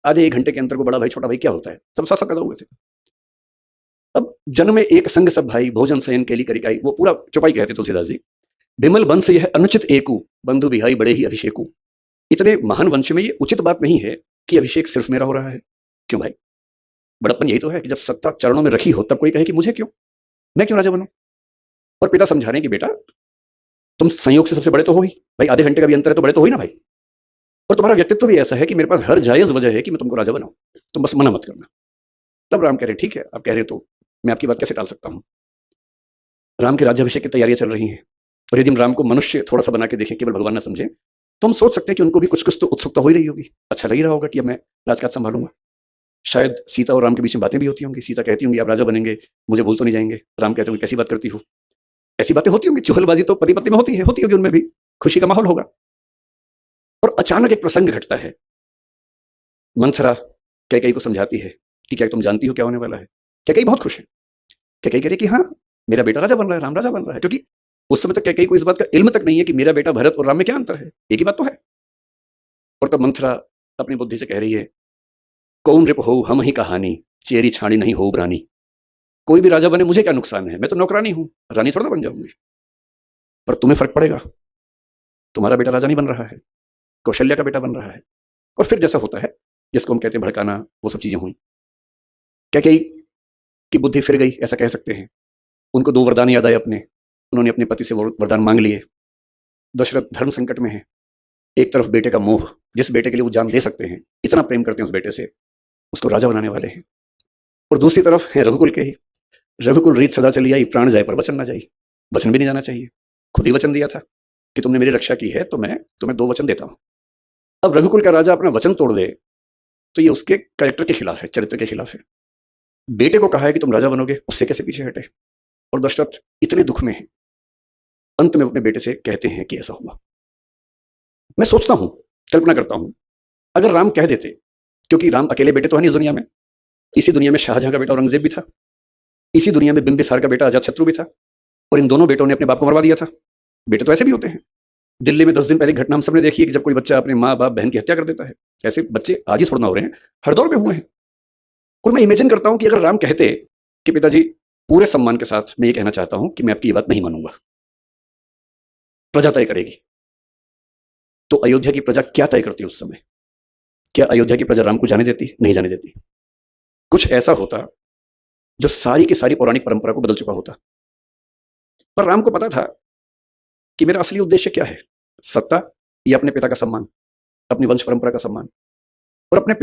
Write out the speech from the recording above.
आधे एक घंटे के अंतर को बड़ा भाई छोटा भाई क्या होता है, सब साथ साथ पैदा हुए थे। अब जन्म में एक संग सब भाई, भोजन सयन केली करिकाई, वो पूरा चौपाई कहते तुलसीदास जी। बिमल वंश यह अनुचित एकू, बंधु बिहाई बड़े ही अभिषेकू। इतने महान वंश में ये उचित बात नहीं है कि अभिषेक सिर्फ मेरा हो रहा है। क्यों भाई? बड़प्पन यही तो है कि जब सत्ता चरणों में रखी हो तब कोई कहे कि मुझे क्यों, मैं क्यों राजा बनूं। और पिता समझा रहे हैं कि बेटा तुम संयोग से सबसे बड़े तो हो ही भाई, आधे घंटे का भी अंतर है तो बड़े तो हो ही ना भाई। और तुम्हारा व्यक्तित्व भी ऐसा है कि मेरे पास हर जायज वजह है कि मैं तुमको राजा बनाऊं, तुम बस मना मत करना। तब राम कह रहे ठीक है, आप कह रहे तो मैं आपकी बात कैसे टाल सकता हूं। राम के राज्याभिषेक की तैयारियां चल रही हैं, और यदि हम राम को मनुष्य थोड़ा सा बना के देखें, केवल भगवान ना समझें, तो हम सोच सकते हैं कि उनको भी कुछ कुछ तो उत्सुकता हो ही रही होगी, अच्छा लग रहा होगा कि अब मैं राजकाज संभालूंगा। शायद सीता और राम के बीच में बातें भी होती होंगी, सीता कहती होंगी आप राजा बनेंगे, मुझे भूल तो नहीं जाएंगे। राम कहते होंगे कैसी बात करती हो। ऐसी बातें होती होंगी, चुगलबाजी तो पति पत्नी में होती होगी, उनमें भी खुशी का माहौल होगा। और अचानक एक प्रसंग घटता है। मंथरा कैकेयी को समझाती है कि क्या तुम जानती हो क्या होने वाला है। कैकेयी बहुत खुश है। कैकेयी कह रही कि हाँ मेरा बेटा राजा बन रहा है, राम राजा बन रहा है, क्योंकि उस समय तक कैकेयी को इस बात का इल्म तक नहीं है कि मेरा बेटा भरत और राम में क्या अंतर है, एक ही बात तो है। और तब मंथरा अपनी बुद्धि से कह रही है, कौन रिप हो हम ही कहानी, चेरी छाणी नहीं हो ब्रानी। कोई भी राजा बने मुझे क्या नुकसान है, मैं तो नौकरानी हूं, रानी थोड़ा ना बन जाऊंगी। पर तुम्हें फर्क पड़ेगा, तुम्हारा बेटा राजा नहीं बन रहा है, कौशल्या का बेटा बन रहा है। और फिर जैसा होता है जिसको हम कहते हैं भड़काना, वो सब चीजें हुई। कैकेयी की बुद्धि फिर गई, ऐसा कह सकते हैं। उनको दो वरदान याद आए अपने, उन्होंने अपने पति से वरदान मांग लिए। दशरथ धर्म संकट में है, एक तरफ बेटे का मोह, जिस बेटे के लिए वो जान दे सकते हैं, इतना प्रेम करते हैं उस बेटे से, उसको राजा बनाने वाले हैं। और दूसरी तरफ है रघुकुल के ही, रघुकुल रीत सदा चली आई, प्राण जाए पर वचन ना जाए। वचन भी नहीं जाना चाहिए, खुद ही वचन दिया था कि तुमने मेरी रक्षा की है तो मैं तुम्हें दो वचन देता हूं। अब रघुकुल का राजा अपना वचन तोड़ दे तो ये उसके कैरेक्टर के खिलाफ है, चरित्र के खिलाफ है। बेटे को कहा है कि तुम राजा बनोगे, उससे कैसे पीछे हटे। और दशरथ इतने दुख में है, अंत में अपने बेटे से कहते हैं कि ऐसा हुआ। मैं सोचता हूं, कल्पना करता हूं, अगर राम कह देते, क्योंकि राम अकेले बेटे तो है नहीं इस दुनिया में, इसी दुनिया में शाहजहां का बेटा औरंगजेब भी था, इसी दुनिया में बिंबिसार का बेटा अजातशत्रु भी था, और इन दोनों बेटों ने अपने बाप को मरवा दिया था। बेटे तो ऐसे भी होते हैं। दिल्ली में 10 दिन पहले घटना हम सबने देखी है कि जब कोई बच्चा अपने माँ बाप बहन की हत्या कर देता है। ऐसे बच्चे आज ही थोड़ा ना हो रहे हैं, हर दौर में हुए हैं। और मैं इमेजिन करता हूं कि अगर राम कहते कि पिताजी पूरे सम्मान के साथ मैं ये कहना चाहता हूं कि मैं आपकी ये बात नहीं मानूंगा, प्रजा तय करेगी, तो अयोध्या की प्रजा क्या तय करती उस समय? क्या अयोध्या की प्रजा राम को जाने देती? नहीं जाने देती। कुछ ऐसा होता जो सारी की सारी पौराणिक परंपरा को बदल चुका होता। पर राम को पता था कि मेरा असली उद्देश्य क्या है, सत्ता या अपने पिता का सम्मान, अपनी वंश परंपरा का सम्मान। और अपने